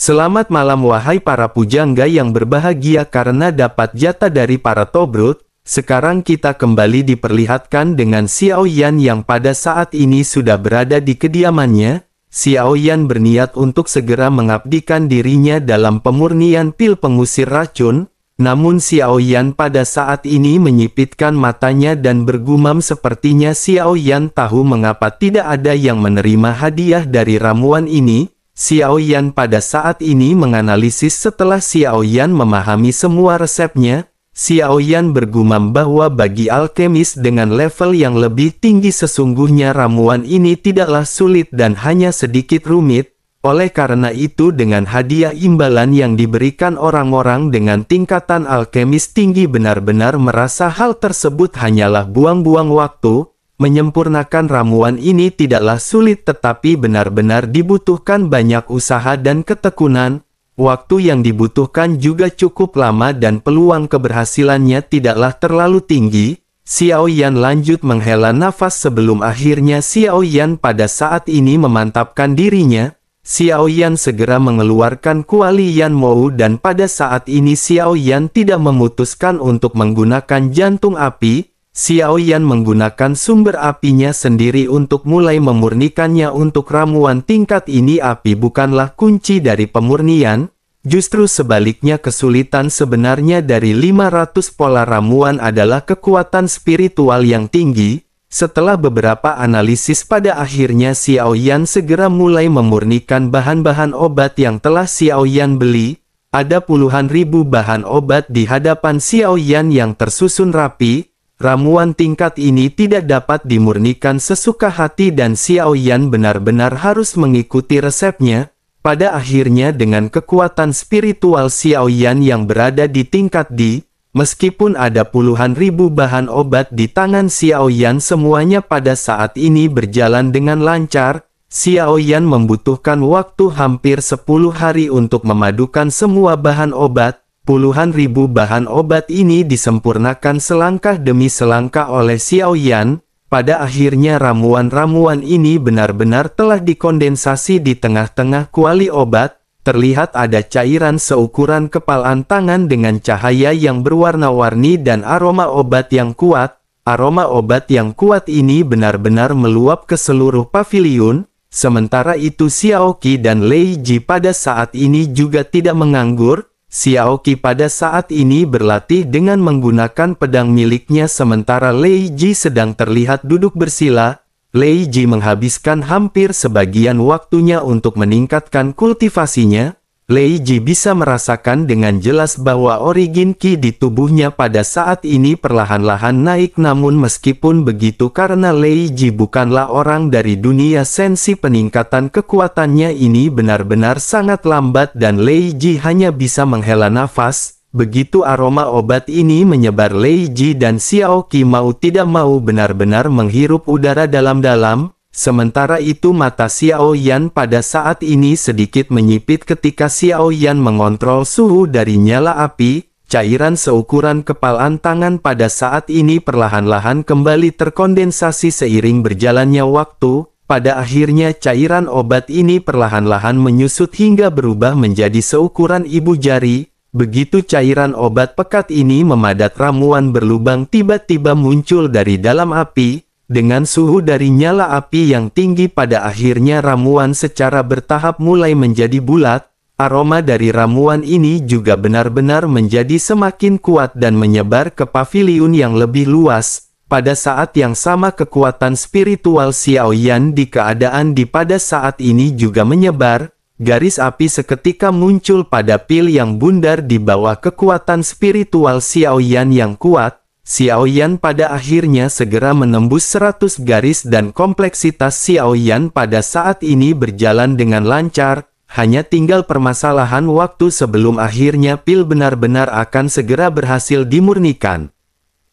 Selamat malam wahai para pujangga yang berbahagia karena dapat jatah dari para Tobrut. Sekarang kita kembali diperlihatkan dengan Xiao Yan yang pada saat ini sudah berada di kediamannya. Xiao Yan berniat untuk segera mengabdikan dirinya dalam pemurnian pil pengusir racun. Namun Xiao Yan pada saat ini menyipitkan matanya dan bergumam sepertinya Xiao Yan tahu mengapa tidak ada yang menerima hadiah dari ramuan ini. Xiao Yan pada saat ini menganalisis setelah Xiao Yan memahami semua resepnya. Xiao Yan bergumam bahwa bagi alkemis dengan level yang lebih tinggi sesungguhnya ramuan ini tidaklah sulit dan hanya sedikit rumit. Oleh karena itu dengan hadiah imbalan yang diberikan orang-orang dengan tingkatan alkemis tinggi benar-benar merasa hal tersebut hanyalah buang-buang waktu. Menyempurnakan ramuan ini tidaklah sulit tetapi benar-benar dibutuhkan banyak usaha dan ketekunan. Waktu yang dibutuhkan juga cukup lama dan peluang keberhasilannya tidaklah terlalu tinggi. Xiao Yan lanjut menghela nafas sebelum akhirnya Xiao Yan pada saat ini memantapkan dirinya. Xiao Yan segera mengeluarkan kuali Yan Mou dan pada saat ini Xiao Yan tidak memutuskan untuk menggunakan jantung api. Xiao Yan menggunakan sumber apinya sendiri untuk mulai memurnikannya untuk ramuan tingkat ini. Api bukanlah kunci dari pemurnian, justru sebaliknya kesulitan sebenarnya dari 500 pola ramuan adalah kekuatan spiritual yang tinggi. Setelah beberapa analisis pada akhirnya Xiao Yan segera mulai memurnikan bahan-bahan obat yang telah Xiao Yan beli. Ada puluhan ribu bahan obat di hadapan Xiao Yan yang tersusun rapi. Ramuan tingkat ini tidak dapat dimurnikan sesuka hati dan Xiao Yan benar-benar harus mengikuti resepnya. Pada akhirnya dengan kekuatan spiritual Xiao Yan yang berada di tingkat D, meskipun ada puluhan ribu bahan obat di tangan Xiao Yan semuanya pada saat ini berjalan dengan lancar. Xiao Yan membutuhkan waktu hampir 10 hari untuk memadukan semua bahan obat. Puluhan ribu bahan obat ini disempurnakan selangkah demi selangkah oleh Xiao Yan. Pada akhirnya ramuan-ramuan ini benar-benar telah dikondensasi di tengah-tengah kuali obat. Terlihat ada cairan seukuran kepalan tangan dengan cahaya yang berwarna-warni dan aroma obat yang kuat. Aroma obat yang kuat ini benar-benar meluap ke seluruh paviliun. Sementara itu Xiao Qi dan Lei Ji pada saat ini juga tidak menganggur. Xiao Qi pada saat ini berlatih dengan menggunakan pedang miliknya sementara Lei Ji sedang terlihat duduk bersila. Lei Ji menghabiskan hampir sebagian waktunya untuk meningkatkan kultivasinya. Lei Ji bisa merasakan dengan jelas bahwa origin Qi di tubuhnya pada saat ini perlahan-lahan naik, namun meskipun begitu karena Lei Ji bukanlah orang dari dunia sensi, peningkatan kekuatannya ini benar-benar sangat lambat dan Lei Ji hanya bisa menghela nafas. Begitu aroma obat ini menyebar, Lei Ji dan Xiao Qi mau tidak mau benar-benar menghirup udara dalam-dalam. Sementara itu mata Xiao Yan pada saat ini sedikit menyipit ketika Xiao Yan mengontrol suhu dari nyala api. Cairan seukuran kepalan tangan pada saat ini perlahan-lahan kembali terkondensasi seiring berjalannya waktu. Pada akhirnya cairan obat ini perlahan-lahan menyusut hingga berubah menjadi seukuran ibu jari. Begitu cairan obat pekat ini memadat, ramuan berlubang tiba-tiba muncul dari dalam api. Dengan suhu dari nyala api yang tinggi pada akhirnya ramuan secara bertahap mulai menjadi bulat. Aroma dari ramuan ini juga benar-benar menjadi semakin kuat dan menyebar ke paviliun yang lebih luas. Pada saat yang sama kekuatan spiritual Xiao Yan di keadaan di pada saat ini juga menyebar. Garis api seketika muncul pada pil yang bundar di bawah kekuatan spiritual Xiao Yan yang kuat. Xiao Yan pada akhirnya segera menembus 100 garis dan kompleksitas Xiao Yan pada saat ini berjalan dengan lancar. Hanya tinggal permasalahan waktu sebelum akhirnya pil benar-benar akan segera berhasil dimurnikan.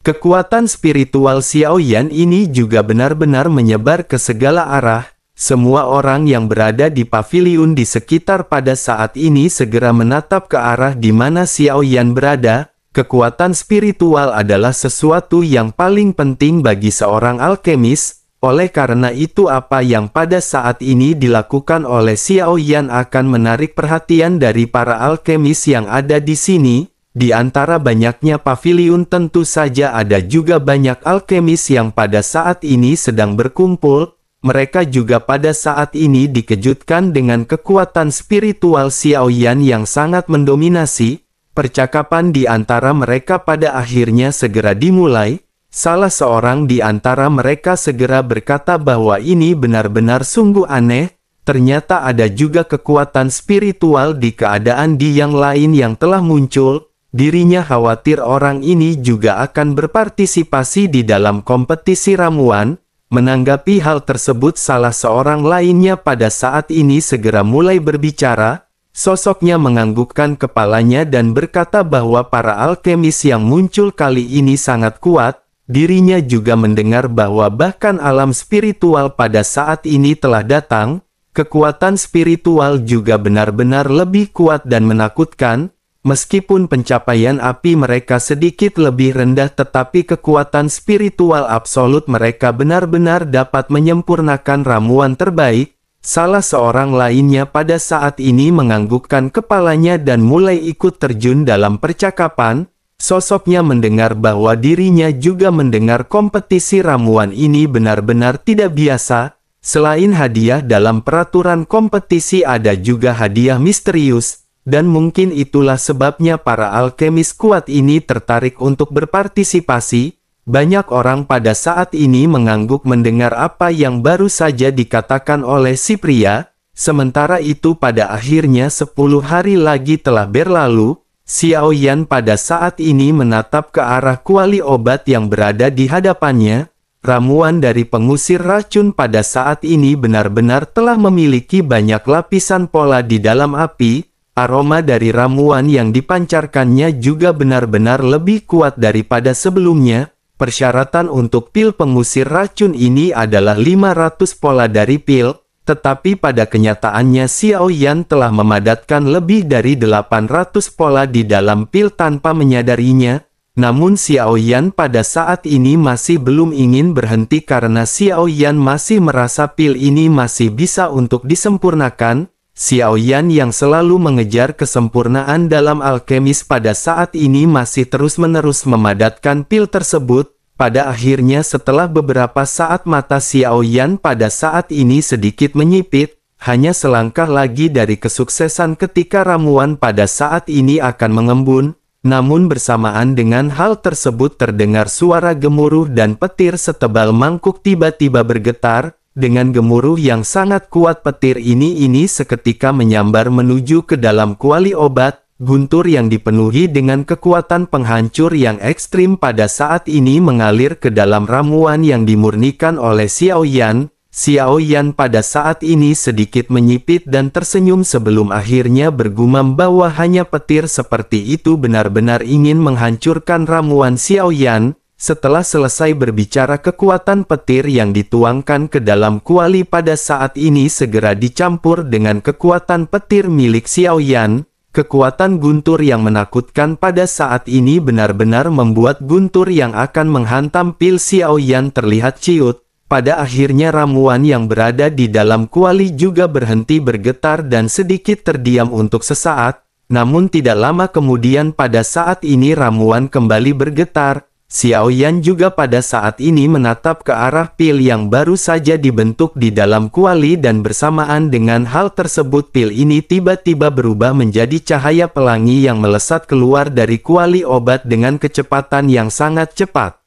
Kekuatan spiritual Xiao Yan ini juga benar-benar menyebar ke segala arah. Semua orang yang berada di paviliun di sekitar pada saat ini segera menatap ke arah di mana Xiao Yan berada. Kekuatan spiritual adalah sesuatu yang paling penting bagi seorang alkemis. Oleh karena itu apa yang pada saat ini dilakukan oleh Xiao Yan akan menarik perhatian dari para alkemis yang ada di sini. Di antara banyaknya paviliun tentu saja ada juga banyak alkemis yang pada saat ini sedang berkumpul. Mereka juga pada saat ini dikejutkan dengan kekuatan spiritual Xiao Yan yang sangat mendominasi. Percakapan di antara mereka pada akhirnya segera dimulai. Salah seorang di antara mereka segera berkata bahwa ini benar-benar sungguh aneh. Ternyata ada juga kekuatan spiritual di keadaan di yang lain yang telah muncul. Dirinya khawatir orang ini juga akan berpartisipasi di dalam kompetisi ramuan. Menanggapi hal tersebut, salah seorang lainnya pada saat ini segera mulai berbicara. Sosoknya menganggukkan kepalanya dan berkata bahwa para alkemis yang muncul kali ini sangat kuat. Dirinya juga mendengar bahwa bahkan alam spiritual pada saat ini telah datang. Kekuatan spiritual juga benar-benar lebih kuat dan menakutkan. Meskipun pencapaian api mereka sedikit lebih rendah, tetapi kekuatan spiritual absolut mereka benar-benar dapat menyempurnakan ramuan terbaik. Salah seorang lainnya pada saat ini menganggukkan kepalanya dan mulai ikut terjun dalam percakapan. Sosoknya mendengar bahwa dirinya juga mendengar kompetisi ramuan ini benar-benar tidak biasa. Selain hadiah dalam peraturan kompetisi ada juga hadiah misterius. Dan mungkin itulah sebabnya para alkemis kuat ini tertarik untuk berpartisipasi. Banyak orang pada saat ini mengangguk mendengar apa yang baru saja dikatakan oleh si pria. Sementara itu pada akhirnya 10 hari lagi telah berlalu. Xiao Yan pada saat ini menatap ke arah kuali obat yang berada di hadapannya. Ramuan dari pengusir racun pada saat ini benar-benar telah memiliki banyak lapisan pola di dalam api. Aroma dari ramuan yang dipancarkannya juga benar-benar lebih kuat daripada sebelumnya. Persyaratan untuk pil pengusir racun ini adalah 500 pola dari pil. Tetapi pada kenyataannya Xiao Yan telah memadatkan lebih dari 800 pola di dalam pil tanpa menyadarinya. Namun Xiao Yan pada saat ini masih belum ingin berhenti karena Xiao Yan masih merasa pil ini masih bisa untuk disempurnakan. Xiao Yan yang selalu mengejar kesempurnaan dalam alkemis pada saat ini masih terus-menerus memadatkan pil tersebut. Pada akhirnya setelah beberapa saat mata Xiao Yan pada saat ini sedikit menyipit, hanya selangkah lagi dari kesuksesan ketika ramuan pada saat ini akan mengembun. Namun bersamaan dengan hal tersebut terdengar suara gemuruh dan petir setebal mangkuk tiba-tiba bergetar. Dengan gemuruh yang sangat kuat petir ini seketika menyambar menuju ke dalam kuali obat. Guntur yang dipenuhi dengan kekuatan penghancur yang ekstrim pada saat ini mengalir ke dalam ramuan yang dimurnikan oleh Xiao Yan. Xiao Yan pada saat ini sedikit menyipit dan tersenyum sebelum akhirnya bergumam bahwa hanya petir seperti itu benar-benar ingin menghancurkan ramuan Xiao Yan. Setelah selesai berbicara, kekuatan petir yang dituangkan ke dalam kuali pada saat ini segera dicampur dengan kekuatan petir milik Xiao Yan. Kekuatan guntur yang menakutkan pada saat ini benar-benar membuat guntur yang akan menghantam pil Xiao Yan terlihat ciut. Pada akhirnya ramuan yang berada di dalam kuali juga berhenti bergetar dan sedikit terdiam untuk sesaat. Namun tidak lama kemudian pada saat ini ramuan kembali bergetar. Xiao Yan juga pada saat ini menatap ke arah pil yang baru saja dibentuk di dalam kuali dan bersamaan dengan hal tersebut pil ini tiba-tiba berubah menjadi cahaya pelangi yang melesat keluar dari kuali obat dengan kecepatan yang sangat cepat.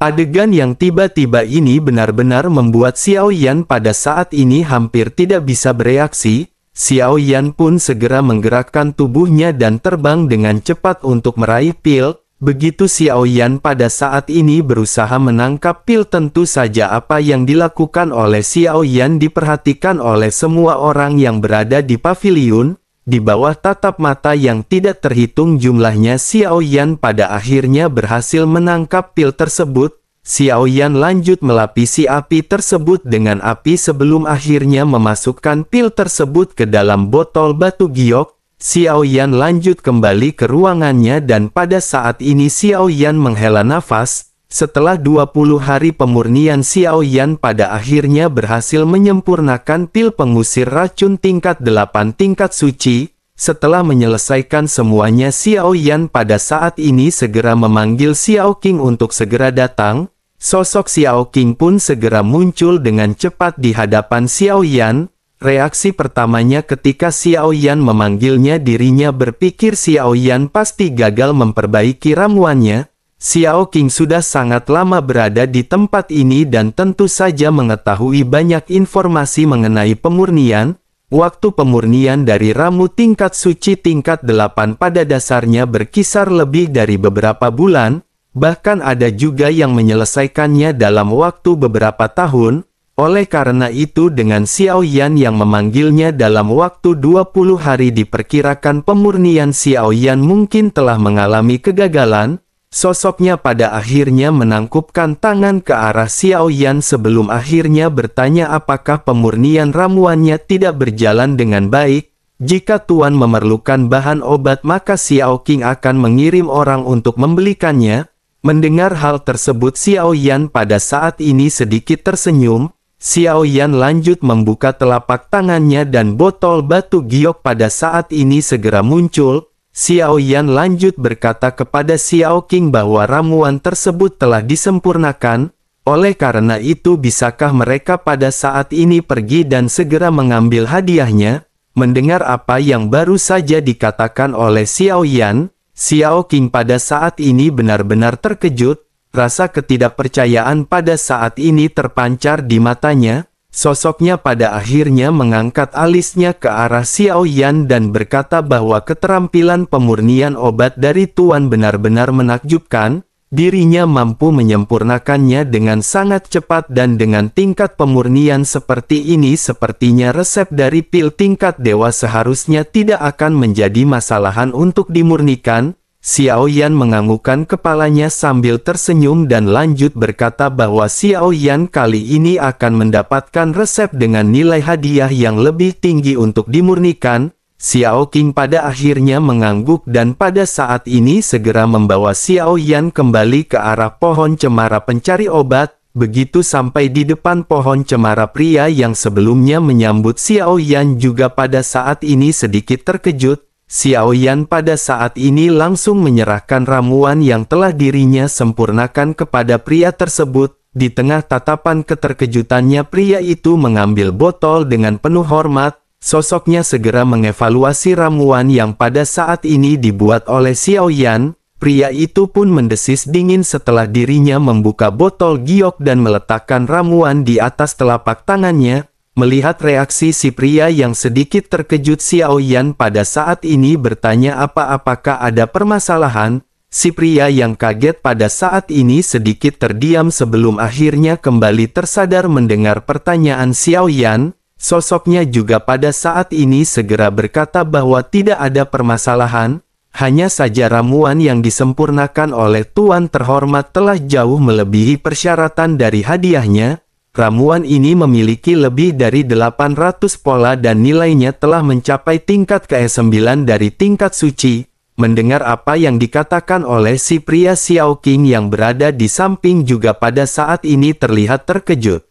Adegan yang tiba-tiba ini benar-benar membuat Xiao Yan pada saat ini hampir tidak bisa bereaksi. Xiao Yan pun segera menggerakkan tubuhnya dan terbang dengan cepat untuk meraih pil. Begitu Xiao Yan pada saat ini berusaha menangkap pil, tentu saja apa yang dilakukan oleh Xiao Yan diperhatikan oleh semua orang yang berada di paviliun. Di bawah tatap mata yang tidak terhitung jumlahnya, Xiao Yan pada akhirnya berhasil menangkap pil tersebut. Xiao Yan lanjut melapisi api tersebut dengan api sebelum akhirnya memasukkan pil tersebut ke dalam botol batu giok. Xiao Yan lanjut kembali ke ruangannya dan pada saat ini Xiao Yan menghela nafas. Setelah 20 hari pemurnian, Xiao Yan pada akhirnya berhasil menyempurnakan pil pengusir racun tingkat 8 tingkat suci. Setelah menyelesaikan semuanya, Xiao Yan pada saat ini segera memanggil Xiao Qing untuk segera datang. Sosok Xiao Qing pun segera muncul dengan cepat di hadapan Xiao Yan. Reaksi pertamanya ketika Xiao Yan memanggilnya, dirinya berpikir Xiao Yan pasti gagal memperbaiki ramuannya. Xiao Qing sudah sangat lama berada di tempat ini dan tentu saja mengetahui banyak informasi mengenai pemurnian. Waktu pemurnian dari ramu tingkat suci tingkat 8 pada dasarnya berkisar lebih dari beberapa bulan, bahkan ada juga yang menyelesaikannya dalam waktu beberapa tahun. Oleh karena itu, dengan Xiao Yan yang memanggilnya dalam waktu 20 hari, diperkirakan pemurnian Xiao Yan mungkin telah mengalami kegagalan. Sosoknya pada akhirnya menangkupkan tangan ke arah Xiao Yan sebelum akhirnya bertanya apakah pemurnian ramuannya tidak berjalan dengan baik. Jika Tuan memerlukan bahan obat, maka Xiao Qing akan mengirim orang untuk membelikannya. Mendengar hal tersebut, Xiao Yan pada saat ini sedikit tersenyum. Xiao Yan lanjut membuka telapak tangannya dan botol batu giok pada saat ini segera muncul. Xiao Yan lanjut berkata kepada Xiao Qing bahwa ramuan tersebut telah disempurnakan. Oleh karena itu, bisakah mereka pada saat ini pergi dan segera mengambil hadiahnya? Mendengar apa yang baru saja dikatakan oleh Xiao Yan, Xiao Qing pada saat ini benar-benar terkejut. Rasa ketidakpercayaan pada saat ini terpancar di matanya. Sosoknya pada akhirnya mengangkat alisnya ke arah Xiao Yan dan berkata bahwa keterampilan pemurnian obat dari Tuan benar-benar menakjubkan. Dirinya mampu menyempurnakannya dengan sangat cepat dan dengan tingkat pemurnian seperti ini, sepertinya resep dari pil tingkat dewa seharusnya tidak akan menjadi masalahan untuk dimurnikan. Xiao Yan menganggukkan kepalanya sambil tersenyum dan lanjut berkata bahwa Xiao Yan kali ini akan mendapatkan resep dengan nilai hadiah yang lebih tinggi untuk dimurnikan. Xiao Qing pada akhirnya mengangguk dan pada saat ini segera membawa Xiao Yan kembali ke arah pohon cemara pencari obat. Begitu sampai di depan pohon cemara, pria yang sebelumnya menyambut Xiao Yan juga pada saat ini sedikit terkejut. Xiao Yan pada saat ini langsung menyerahkan ramuan yang telah dirinya sempurnakan kepada pria tersebut. Di tengah tatapan keterkejutannya, pria itu mengambil botol dengan penuh hormat. Sosoknya segera mengevaluasi ramuan yang pada saat ini dibuat oleh Xiao Yan. Pria itu pun mendesis dingin setelah dirinya membuka botol giok dan meletakkan ramuan di atas telapak tangannya. Melihat reaksi si pria yang sedikit terkejut, Xiao Yan pada saat ini bertanya apakah ada permasalahan. Si pria yang kaget pada saat ini sedikit terdiam sebelum akhirnya kembali tersadar mendengar pertanyaan Xiao Yan. Sosoknya juga pada saat ini segera berkata bahwa tidak ada permasalahan. Hanya saja ramuan yang disempurnakan oleh Tuan terhormat telah jauh melebihi persyaratan dari hadiahnya. Ramuan ini memiliki lebih dari 800 pola dan nilainya telah mencapai tingkat ke-9 dari tingkat suci. Mendengar apa yang dikatakan oleh si pria, Xiao Qing yang berada di samping juga pada saat ini terlihat terkejut.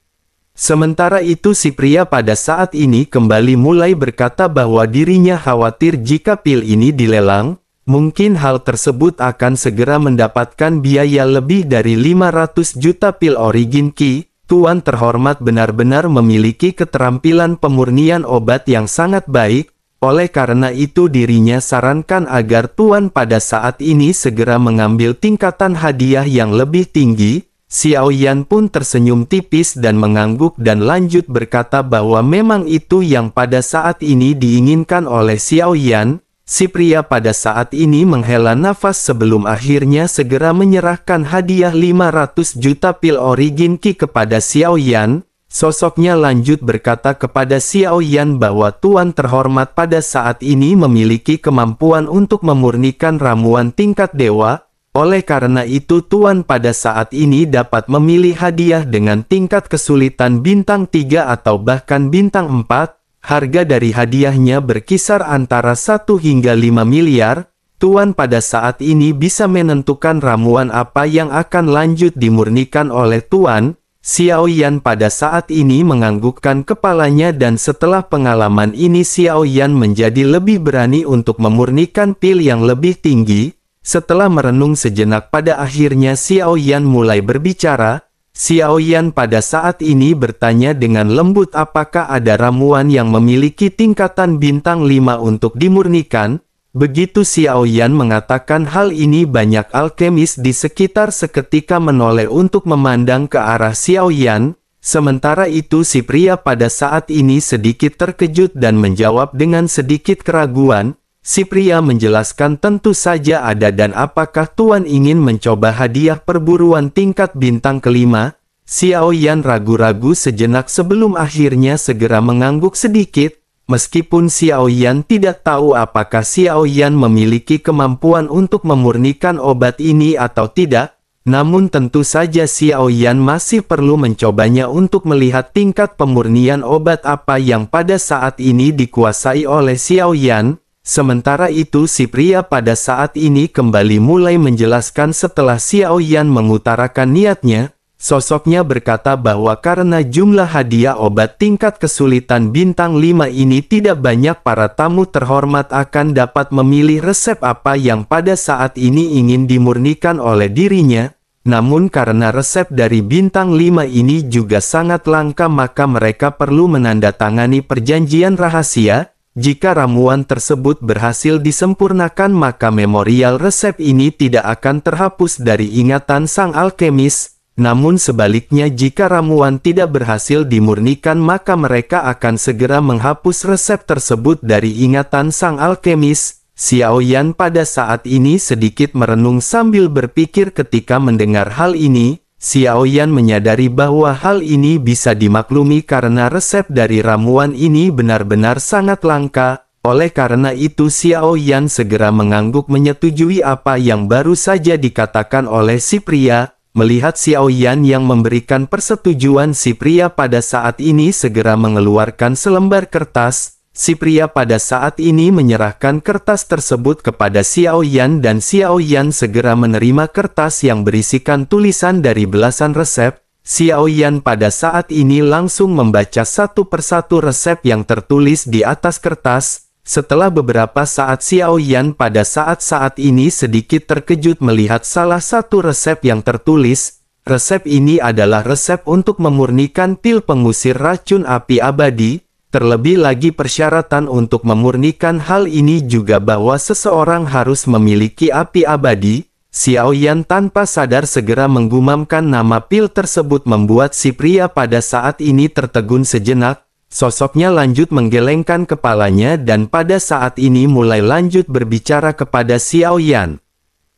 Sementara itu si pria pada saat ini kembali mulai berkata bahwa dirinya khawatir jika pil ini dilelang, mungkin hal tersebut akan segera mendapatkan biaya lebih dari 500 juta pil origin Qi. Tuan terhormat benar-benar memiliki keterampilan pemurnian obat yang sangat baik. Oleh karena itu dirinya sarankan agar Tuan pada saat ini segera mengambil tingkatan hadiah yang lebih tinggi. Xiao Yan pun tersenyum tipis dan mengangguk dan lanjut berkata bahwa memang itu yang pada saat ini diinginkan oleh Xiao Yan. Si pria pada saat ini menghela nafas sebelum akhirnya segera menyerahkan hadiah 500 juta pil origin Qi kepada Xiao Yan. Sosoknya lanjut berkata kepada Xiao Yan bahwa Tuan terhormat pada saat ini memiliki kemampuan untuk memurnikan ramuan tingkat dewa. Oleh karena itu Tuan pada saat ini dapat memilih hadiah dengan tingkat kesulitan bintang 3 atau bahkan bintang 4. Harga dari hadiahnya berkisar antara 1 hingga 5 miliar. Tuan pada saat ini bisa menentukan ramuan apa yang akan lanjut dimurnikan oleh Tuan. Xiao Yan pada saat ini menganggukkan kepalanya dan setelah pengalaman ini Xiao Yan menjadi lebih berani untuk memurnikan pil yang lebih tinggi. Setelah merenung sejenak pada akhirnya Xiao Yan mulai berbicara. Xiao Yan pada saat ini bertanya dengan lembut apakah ada ramuan yang memiliki tingkatan bintang 5 untuk dimurnikan. Begitu Xiao Yan mengatakan hal ini banyak alkemis di sekitar seketika menoleh untuk memandang ke arah Xiao Yan. Sementara itu si pria pada saat ini sedikit terkejut dan menjawab dengan sedikit keraguan. Si pria menjelaskan tentu saja ada dan apakah Tuan ingin mencoba hadiah perburuan tingkat bintang kelima? Xiao Yan ragu-ragu sejenak sebelum akhirnya segera mengangguk sedikit. Meskipun Xiao Yan tidak tahu apakah Xiao Yan memiliki kemampuan untuk memurnikan obat ini atau tidak, namun tentu saja Xiao Yan masih perlu mencobanya untuk melihat tingkat pemurnian obat apa yang pada saat ini dikuasai oleh Xiao Yan. Sementara itu si pria pada saat ini kembali mulai menjelaskan setelah Xiao Yan mengutarakan niatnya. Sosoknya berkata bahwa karena jumlah hadiah obat tingkat kesulitan bintang 5 ini tidak banyak, para tamu terhormat akan dapat memilih resep apa yang pada saat ini ingin dimurnikan oleh dirinya. Namun karena resep dari bintang 5 ini juga sangat langka maka mereka perlu menandatangani perjanjian rahasia. Jika ramuan tersebut berhasil disempurnakan maka memorial resep ini tidak akan terhapus dari ingatan sang alkemis. Namun sebaliknya jika ramuan tidak berhasil dimurnikan maka mereka akan segera menghapus resep tersebut dari ingatan sang alkemis. Xiao Yan pada saat ini sedikit merenung sambil berpikir ketika mendengar hal ini. Xiao Yan menyadari bahwa hal ini bisa dimaklumi karena resep dari ramuan ini benar-benar sangat langka. Oleh karena itu Xiao Yan segera mengangguk menyetujui apa yang baru saja dikatakan oleh si pria. Melihat Xiao Yan yang memberikan persetujuan, si pria pada saat ini segera mengeluarkan selembar kertas. Si pria pada saat ini menyerahkan kertas tersebut kepada Xiao Yan dan Xiao Yan segera menerima kertas yang berisikan tulisan dari belasan resep. Xiao Yan pada saat ini langsung membaca satu persatu resep yang tertulis di atas kertas. Setelah beberapa saat Xiao Yan pada saat ini sedikit terkejut melihat salah satu resep yang tertulis. Resep ini adalah resep untuk memurnikan pil pengusir racun api abadi. Terlebih lagi persyaratan untuk memurnikan hal ini juga bahwa seseorang harus memiliki api abadi. Xiao Yan tanpa sadar segera menggumamkan nama pil tersebut membuat si pria pada saat ini tertegun sejenak. Sosoknya lanjut menggelengkan kepalanya dan pada saat ini mulai lanjut berbicara kepada Xiao Yan.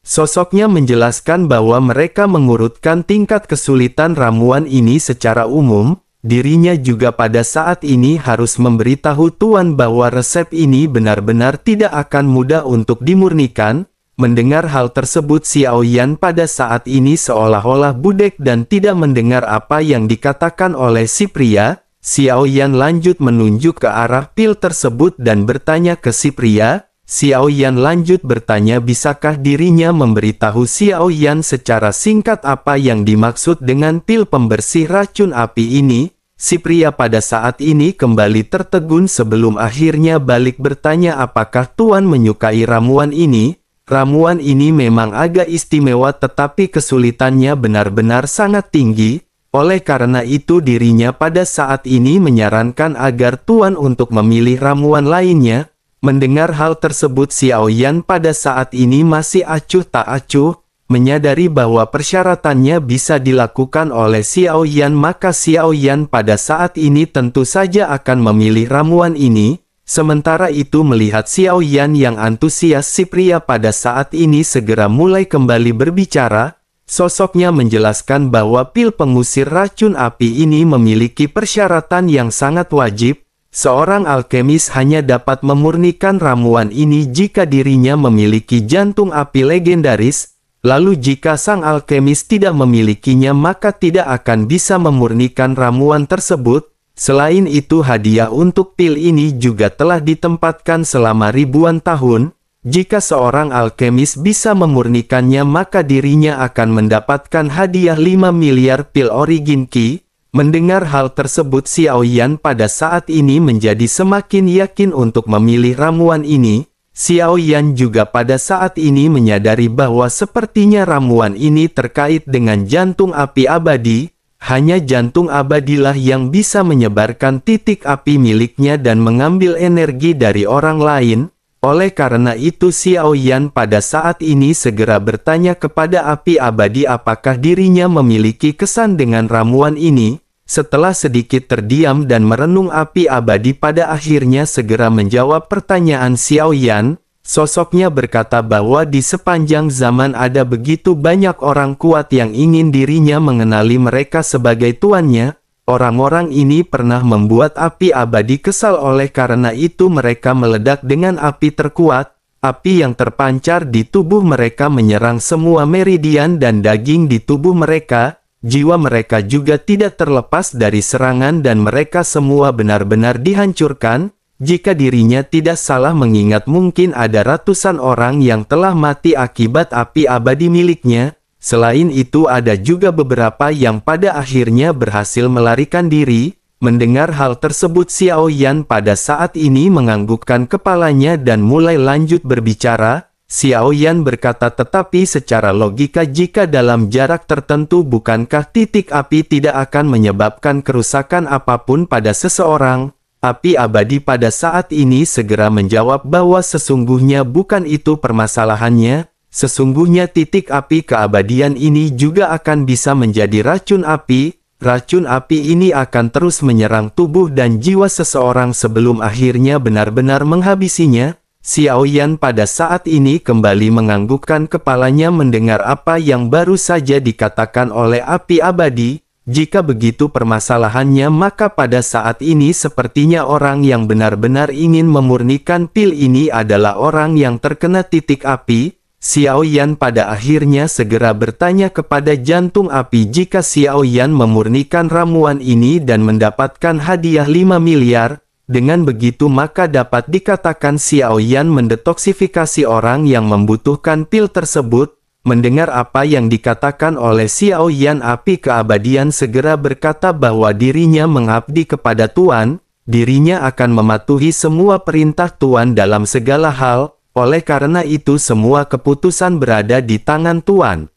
Sosoknya menjelaskan bahwa mereka mengurutkan tingkat kesulitan ramuan ini secara umum. Dirinya juga pada saat ini harus memberitahu Tuan bahwa resep ini benar-benar tidak akan mudah untuk dimurnikan. Mendengar hal tersebut Xiao Yan pada saat ini seolah-olah budek dan tidak mendengar apa yang dikatakan oleh si pria. Xiao Yan lanjut menunjuk ke arah pil tersebut dan bertanya ke si pria. Xiao Yan lanjut bertanya bisakah dirinya memberitahu Xiao Yan secara singkat apa yang dimaksud dengan pil pembersih racun api ini. Si pria pada saat ini kembali tertegun sebelum akhirnya balik bertanya apakah Tuan menyukai ramuan ini. Ramuan ini memang agak istimewa tetapi kesulitannya benar-benar sangat tinggi. Oleh karena itu dirinya pada saat ini menyarankan agar Tuan untuk memilih ramuan lainnya. Mendengar hal tersebut Xiao Yan pada saat ini masih acuh tak acuh. Menyadari bahwa persyaratannya bisa dilakukan oleh Xiao Yan maka Xiao Yan pada saat ini tentu saja akan memilih ramuan ini. Sementara itu melihat Xiao Yan yang antusias si pria pada saat ini segera mulai kembali berbicara. Sosoknya menjelaskan bahwa pil pengusir racun api ini memiliki persyaratan yang sangat wajib. Seorang alkemis hanya dapat memurnikan ramuan ini jika dirinya memiliki jantung api legendaris. Lalu jika sang alkemis tidak memilikinya maka tidak akan bisa memurnikan ramuan tersebut. Selain itu hadiah untuk pil ini juga telah ditempatkan selama ribuan tahun. Jika seorang alkemis bisa memurnikannya maka dirinya akan mendapatkan hadiah 5 miliar pil origin Qi. Mendengar hal tersebut Xiao Yan pada saat ini menjadi semakin yakin untuk memilih ramuan ini. Xiao Yan juga pada saat ini menyadari bahwa sepertinya ramuan ini terkait dengan jantung api abadi. Hanya jantung abadilah yang bisa menyebarkan titik api miliknya dan mengambil energi dari orang lain. Oleh karena itu Xiao Yan pada saat ini segera bertanya kepada api abadi apakah dirinya memiliki kesan dengan ramuan ini. Setelah sedikit terdiam dan merenung api abadi pada akhirnya segera menjawab pertanyaan Xiao Yan. Sosoknya berkata bahwa di sepanjang zaman ada begitu banyak orang kuat yang ingin dirinya mengenali mereka sebagai tuannya. Orang-orang ini pernah membuat api abadi kesal oleh karena itu mereka meledak dengan api terkuat. Api yang terpancar di tubuh mereka menyerang semua meridian dan daging di tubuh mereka. Jiwa mereka juga tidak terlepas dari serangan dan mereka semua benar-benar dihancurkan. Jika dirinya tidak salah mengingat mungkin ada ratusan orang yang telah mati akibat api abadi miliknya. Selain itu ada juga beberapa yang pada akhirnya berhasil melarikan diri. Mendengar hal tersebut Xiao Yan pada saat ini menganggukkan kepalanya dan mulai lanjut berbicara. Xiao Yan berkata tetapi secara logika jika dalam jarak tertentu bukankah titik api tidak akan menyebabkan kerusakan apapun pada seseorang? Api abadi pada saat ini segera menjawab bahwa sesungguhnya bukan itu permasalahannya. Sesungguhnya titik api keabadian ini juga akan bisa menjadi racun api. Racun api ini akan terus menyerang tubuh dan jiwa seseorang sebelum akhirnya benar-benar menghabisinya. Xiao Yan pada saat ini kembali menganggukkan kepalanya mendengar apa yang baru saja dikatakan oleh api abadi. Jika begitu permasalahannya maka pada saat ini sepertinya orang yang benar-benar ingin memurnikan pil ini adalah orang yang terkena titik api. Xiao Yan pada akhirnya segera bertanya kepada jantung api jika Xiao Yan memurnikan ramuan ini dan mendapatkan hadiah 5 miliar. Dengan begitu maka dapat dikatakan Xiao Yan mendetoksifikasi orang yang membutuhkan pil tersebut. Mendengar apa yang dikatakan oleh Xiao Yan api keabadian segera berkata bahwa dirinya mengabdi kepada Tuan. Dirinya akan mematuhi semua perintah Tuan dalam segala hal. Oleh karena itu semua keputusan berada di tangan Tuan.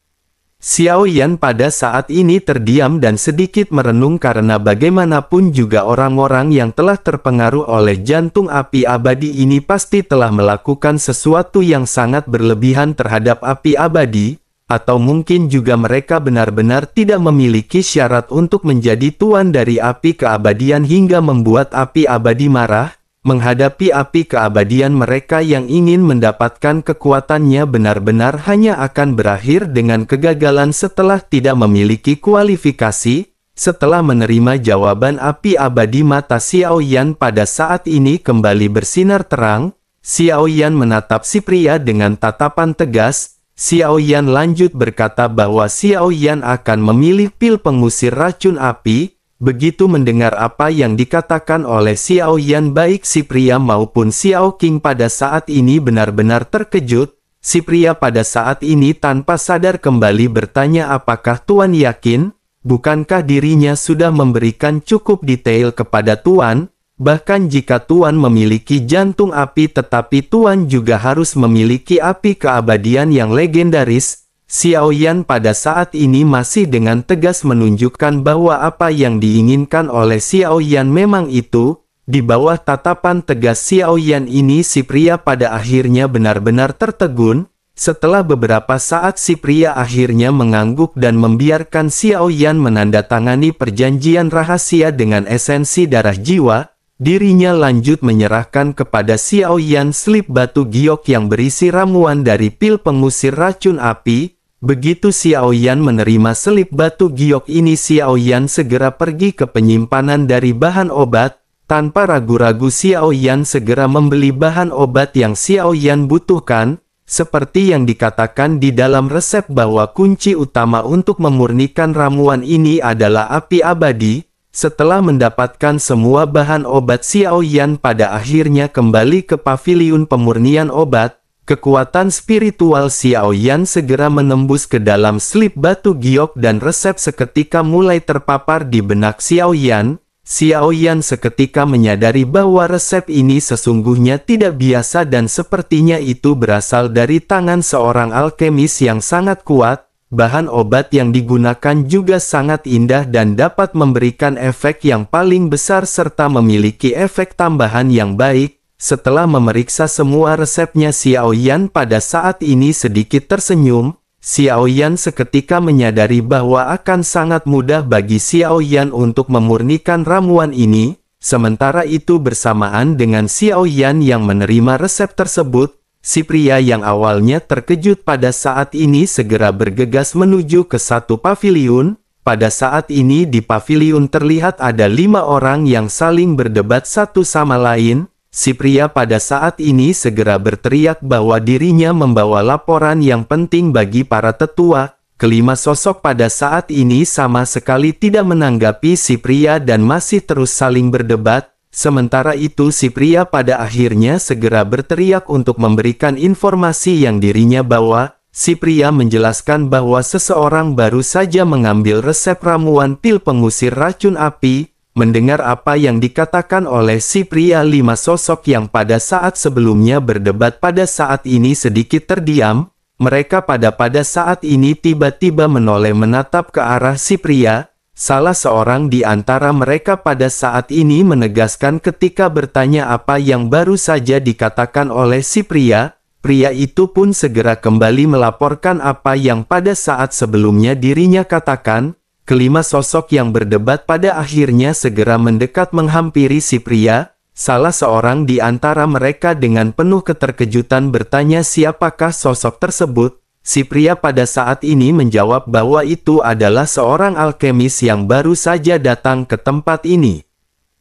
Xiao Yan pada saat ini terdiam dan sedikit merenung karena bagaimanapun juga orang-orang yang telah terpengaruh oleh jantung api abadi ini pasti telah melakukan sesuatu yang sangat berlebihan terhadap api abadi, atau mungkin juga mereka benar-benar tidak memiliki syarat untuk menjadi tuan dari api keabadian hingga membuat api abadi marah. Menghadapi api keabadian mereka yang ingin mendapatkan kekuatannya benar-benar hanya akan berakhir dengan kegagalan setelah tidak memiliki kualifikasi. Setelah menerima jawaban api abadi mata Xiao Yan pada saat ini kembali bersinar terang. Xiao Yan menatap si pria dengan tatapan tegas. Xiao Yan lanjut berkata bahwa Xiao Yan akan memilih pil pengusir racun api. Begitu mendengar apa yang dikatakan oleh Xiao Yan baik si pria maupun Xiao Qing pada saat ini benar-benar terkejut. Si pria pada saat ini tanpa sadar kembali bertanya apakah Tuan yakin? Bukankah dirinya sudah memberikan cukup detail kepada Tuan? Bahkan jika Tuan memiliki jantung api tetapi Tuan juga harus memiliki api keabadian yang legendaris. Xiao Yan pada saat ini masih dengan tegas menunjukkan bahwa apa yang diinginkan oleh Xiao Yan memang itu. Di bawah tatapan tegas Xiao Yan ini si pria pada akhirnya benar-benar tertegun. Setelah beberapa saat si pria akhirnya mengangguk dan membiarkan Xiao Yan menandatangani perjanjian rahasia dengan esensi darah jiwa. Dirinya lanjut menyerahkan kepada Xiao Yan slip batu giok yang berisi ramuan dari pil pengusir racun api. Begitu Xiao Yan menerima selip batu giok ini Xiao Yan segera pergi ke penyimpanan dari bahan obat. Tanpa ragu-ragu Xiao Yan segera membeli bahan obat yang Xiao Yan butuhkan. Seperti yang dikatakan di dalam resep bahwa kunci utama untuk memurnikan ramuan ini adalah api abadi. Setelah mendapatkan semua bahan obat Xiao Yan pada akhirnya kembali ke paviliun pemurnian obat. Kekuatan spiritual Xiao Yan segera menembus ke dalam slip batu giok dan resep seketika mulai terpapar di benak Xiao Yan. Xiao Yan seketika menyadari bahwa resep ini sesungguhnya tidak biasa dan sepertinya itu berasal dari tangan seorang alkemis yang sangat kuat. Bahan obat yang digunakan juga sangat indah dan dapat memberikan efek yang paling besar serta memiliki efek tambahan yang baik. Setelah memeriksa semua resepnya, Xiao Yan pada saat ini sedikit tersenyum. Xiao Yan seketika menyadari bahwa akan sangat mudah bagi Xiao Yan untuk memurnikan ramuan ini. Sementara itu bersamaan dengan Xiao Yan yang menerima resep tersebut, si pria yang awalnya terkejut pada saat ini segera bergegas menuju ke satu paviliun. Pada saat ini di paviliun terlihat ada 5 orang yang saling berdebat satu sama lain. Si pria pada saat ini segera berteriak bahwa dirinya membawa laporan yang penting bagi para tetua. Kelima sosok pada saat ini sama sekali tidak menanggapi si pria dan masih terus saling berdebat. Sementara itu si pria pada akhirnya segera berteriak untuk memberikan informasi yang dirinya bawa. Si pria menjelaskan bahwa seseorang baru saja mengambil resep ramuan pil pengusir racun api. Mendengar apa yang dikatakan oleh si pria, 5 sosok yang pada saat sebelumnya berdebat pada saat ini sedikit terdiam. Mereka pada saat ini tiba-tiba menoleh menatap ke arah si pria. Salah seorang di antara mereka pada saat ini menegaskan ketika bertanya apa yang baru saja dikatakan oleh si pria. Pria itu pun segera kembali melaporkan apa yang pada saat sebelumnya dirinya katakan. Kelima sosok yang berdebat pada akhirnya segera mendekat menghampiri si pria. Salah seorang di antara mereka dengan penuh keterkejutan bertanya siapakah sosok tersebut. Si pria pada saat ini menjawab bahwa itu adalah seorang alkemis yang baru saja datang ke tempat ini.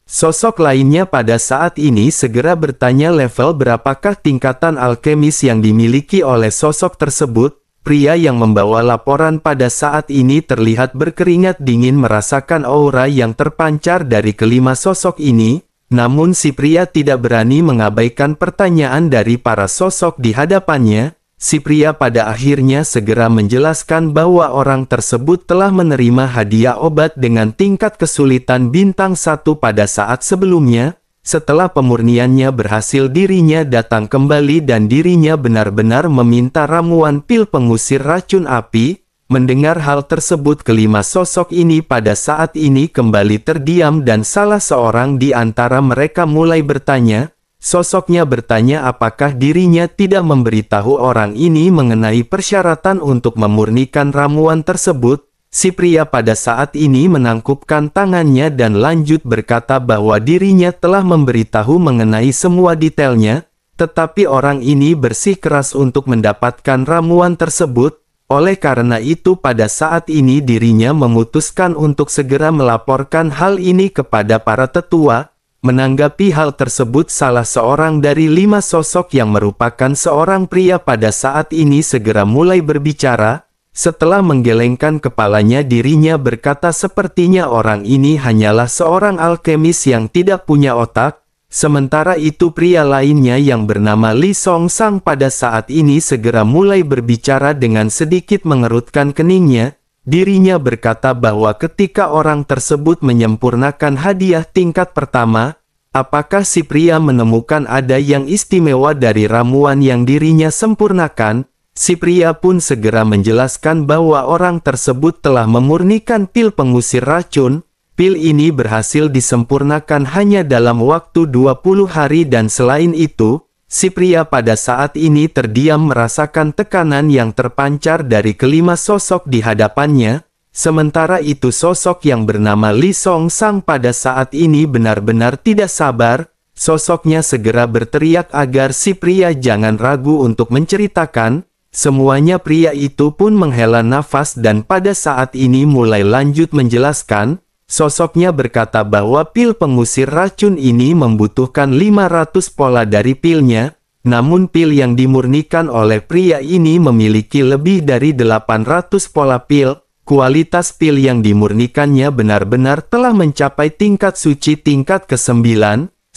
Sosok lainnya pada saat ini segera bertanya level berapakah tingkatan alkemis yang dimiliki oleh sosok tersebut. Pria yang membawa laporan pada saat ini terlihat berkeringat dingin merasakan aura yang terpancar dari kelima sosok ini. Namun si pria tidak berani mengabaikan pertanyaan dari para sosok di hadapannya. Si pria pada akhirnya segera menjelaskan bahwa orang tersebut telah menerima hadiah obat dengan tingkat kesulitan bintang 1 pada saat sebelumnya. Setelah pemurniannya berhasil, dirinya datang kembali dan dirinya benar-benar meminta ramuan pil pengusir racun api. Mendengar hal tersebut, kelima sosok ini pada saat ini kembali terdiam dan salah seorang di antara mereka mulai bertanya. Sosoknya bertanya apakah dirinya tidak memberitahu orang ini mengenai persyaratan untuk memurnikan ramuan tersebut. Si pria pada saat ini menangkupkan tangannya dan lanjut berkata bahwa dirinya telah memberitahu mengenai semua detailnya, tetapi orang ini bersikeras untuk mendapatkan ramuan tersebut. Oleh karena itu pada saat ini dirinya memutuskan untuk segera melaporkan hal ini kepada para tetua. Menanggapi hal tersebut, salah seorang dari 5 sosok yang merupakan seorang pria pada saat ini segera mulai berbicara. Setelah menggelengkan kepalanya, dirinya berkata sepertinya orang ini hanyalah seorang alkemis yang tidak punya otak. Sementara itu pria lainnya yang bernama Li Songsang pada saat ini segera mulai berbicara dengan sedikit mengerutkan keningnya. Dirinya berkata bahwa ketika orang tersebut menyempurnakan hadiah tingkat pertama, apakah si pria menemukan ada yang istimewa dari ramuan yang dirinya sempurnakan? Si pria pun segera menjelaskan bahwa orang tersebut telah memurnikan pil pengusir racun. Pil ini berhasil disempurnakan hanya dalam waktu 20 hari dan selain itu, si pria pada saat ini terdiam merasakan tekanan yang terpancar dari kelima sosok di hadapannya. Sementara itu sosok yang bernama Li Songsang pada saat ini benar-benar tidak sabar. Sosoknya segera berteriak agar si pria jangan ragu untuk menceritakan. Semuanya pria itu pun menghela nafas dan pada saat ini mulai lanjut menjelaskan. Sosoknya berkata bahwa pil pengusir racun ini membutuhkan 500 pola dari pilnya. Namun pil yang dimurnikan oleh pria ini memiliki lebih dari 800 pola pil. Kualitas pil yang dimurnikannya benar-benar telah mencapai tingkat suci tingkat ke-9.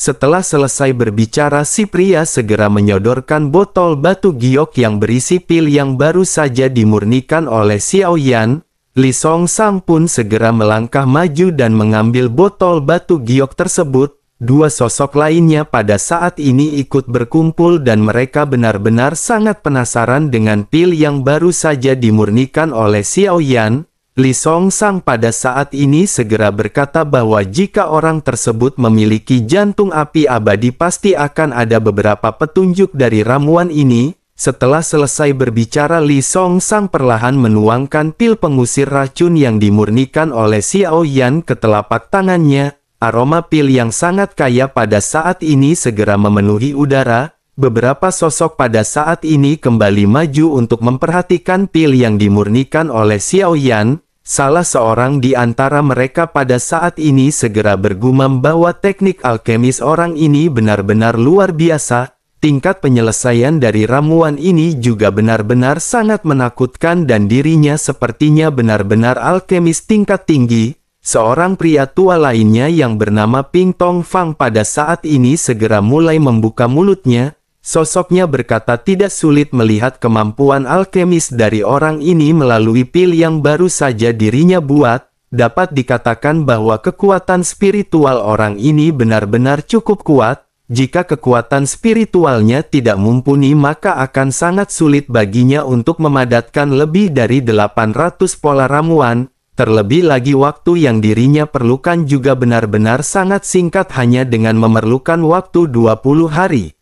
Setelah selesai berbicara, si pria segera menyodorkan botol batu giok yang berisi pil yang baru saja dimurnikan oleh Xiao Yan. Li Songsang pun segera melangkah maju dan mengambil botol batu giok tersebut. Dua sosok lainnya pada saat ini ikut berkumpul dan mereka benar-benar sangat penasaran dengan pil yang baru saja dimurnikan oleh Xiao Yan. Li Songsang pada saat ini segera berkata bahwa jika orang tersebut memiliki jantung api abadi pasti akan ada beberapa petunjuk dari ramuan ini. Setelah selesai berbicara, Li Songsang perlahan menuangkan pil pengusir racun yang dimurnikan oleh Xiao Yan ke telapak tangannya. Aroma pil yang sangat kaya pada saat ini segera memenuhi udara. Beberapa sosok pada saat ini kembali maju untuk memperhatikan pil yang dimurnikan oleh Xiao Yan. Salah seorang di antara mereka pada saat ini segera bergumam bahwa teknik alkemis orang ini benar-benar luar biasa. Tingkat penyelesaian dari ramuan ini juga benar-benar sangat menakutkan dan dirinya sepertinya benar-benar alkemis tingkat tinggi. Seorang pria tua lainnya yang bernama Ping Tong Fang pada saat ini segera mulai membuka mulutnya. Sosoknya berkata tidak sulit melihat kemampuan alkemis dari orang ini melalui pil yang baru saja dirinya buat. Dapat dikatakan bahwa kekuatan spiritual orang ini benar-benar cukup kuat. Jika kekuatan spiritualnya tidak mumpuni maka akan sangat sulit baginya untuk memadatkan lebih dari 800 pola ramuan. Terlebih lagi waktu yang dirinya perlukan juga benar-benar sangat singkat hanya dengan memerlukan waktu 20 hari.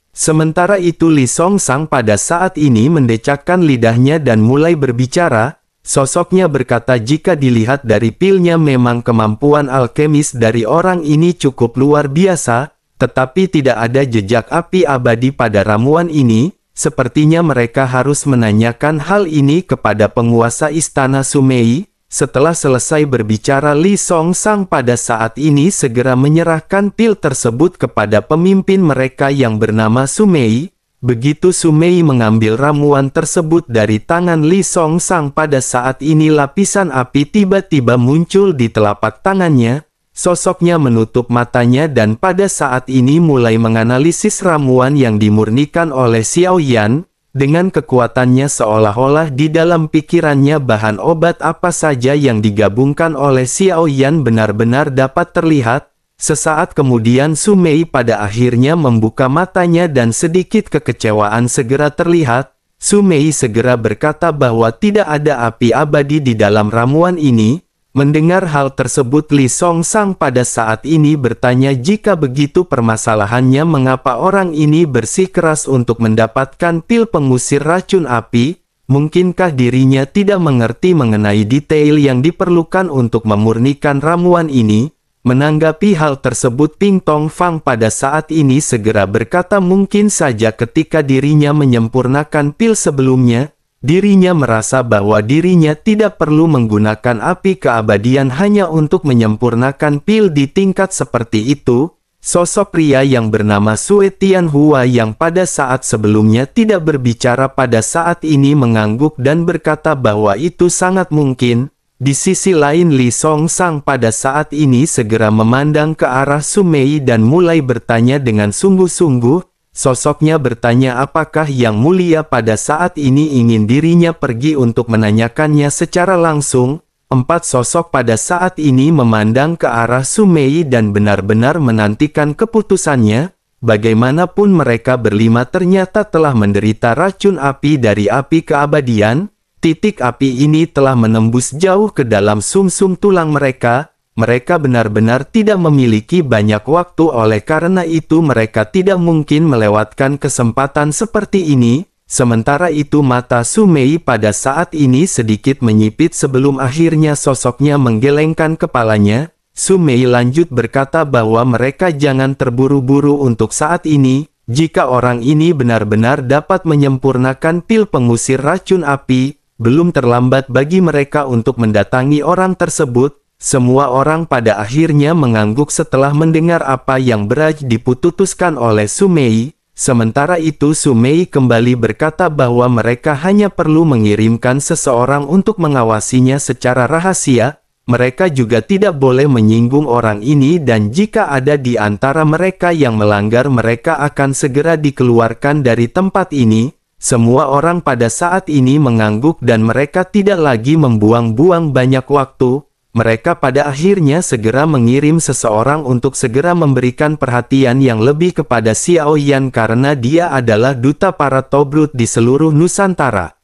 Sementara itu Li Songsang pada saat ini mendecakkan lidahnya dan mulai berbicara. Sosoknya berkata jika dilihat dari pilnya memang kemampuan alkemis dari orang ini cukup luar biasa. Tetapi tidak ada jejak api abadi pada ramuan ini, sepertinya mereka harus menanyakan hal ini kepada penguasa istana Sumei. Setelah selesai berbicara, Li Songsang pada saat ini segera menyerahkan pil tersebut kepada pemimpin mereka yang bernama Sumei. Begitu Sumei mengambil ramuan tersebut dari tangan Li Songsang pada saat ini lapisan api tiba-tiba muncul di telapak tangannya. Sosoknya menutup matanya dan pada saat ini mulai menganalisis ramuan yang dimurnikan oleh Xiao Yan. Dengan kekuatannya seolah-olah di dalam pikirannya bahan obat apa saja yang digabungkan oleh Xiao Yan benar-benar dapat terlihat. Sesaat kemudian Sumei pada akhirnya membuka matanya dan sedikit kekecewaan segera terlihat. Sumei segera berkata bahwa tidak ada api abadi di dalam ramuan ini. Mendengar hal tersebut Li Songsang pada saat ini bertanya jika begitu permasalahannya mengapa orang ini bersikeras untuk mendapatkan pil pengusir racun api. Mungkinkah dirinya tidak mengerti mengenai detail yang diperlukan untuk memurnikan ramuan ini? Menanggapi hal tersebut Ping Tong Fang pada saat ini segera berkata mungkin saja ketika dirinya menyempurnakan pil sebelumnya, dirinya merasa bahwa dirinya tidak perlu menggunakan api keabadian hanya untuk menyempurnakan pil di tingkat seperti itu. Sosok pria yang bernama Sue Tianhua yang pada saat sebelumnya tidak berbicara pada saat ini mengangguk dan berkata bahwa itu sangat mungkin. Di sisi lain Li Songsang pada saat ini segera memandang ke arah Sumei dan mulai bertanya dengan sungguh-sungguh. Sosoknya bertanya apakah Yang Mulia pada saat ini ingin dirinya pergi untuk menanyakannya secara langsung. Empat sosok pada saat ini memandang ke arah Sumei dan benar-benar menantikan keputusannya. Bagaimanapun mereka berlima ternyata telah menderita racun api dari api keabadian. Titik api ini telah menembus jauh ke dalam sumsum tulang mereka. Mereka benar-benar tidak memiliki banyak waktu oleh karena itu mereka tidak mungkin melewatkan kesempatan seperti ini. Sementara itu mata Sumei pada saat ini sedikit menyipit sebelum akhirnya sosoknya menggelengkan kepalanya. Sumei lanjut berkata bahwa mereka jangan terburu-buru untuk saat ini. Jika orang ini benar-benar dapat menyempurnakan pil pengusir racun api, belum terlambat bagi mereka untuk mendatangi orang tersebut. Semua orang pada akhirnya mengangguk setelah mendengar apa yang beraj diputuskan oleh Sumei. Sementara itu Sumei kembali berkata bahwa mereka hanya perlu mengirimkan seseorang untuk mengawasinya secara rahasia. mereka juga tidak boleh menyinggung orang ini dan jika ada di antara mereka yang melanggar mereka akan segera dikeluarkan dari tempat ini. Semua orang pada saat ini mengangguk dan mereka tidak lagi membuang-buang banyak waktu. Mereka pada akhirnya segera mengirim seseorang untuk segera memberikan perhatian yang lebih kepada Xiao Yan karena dia adalah duta para Tobrut di seluruh Nusantara.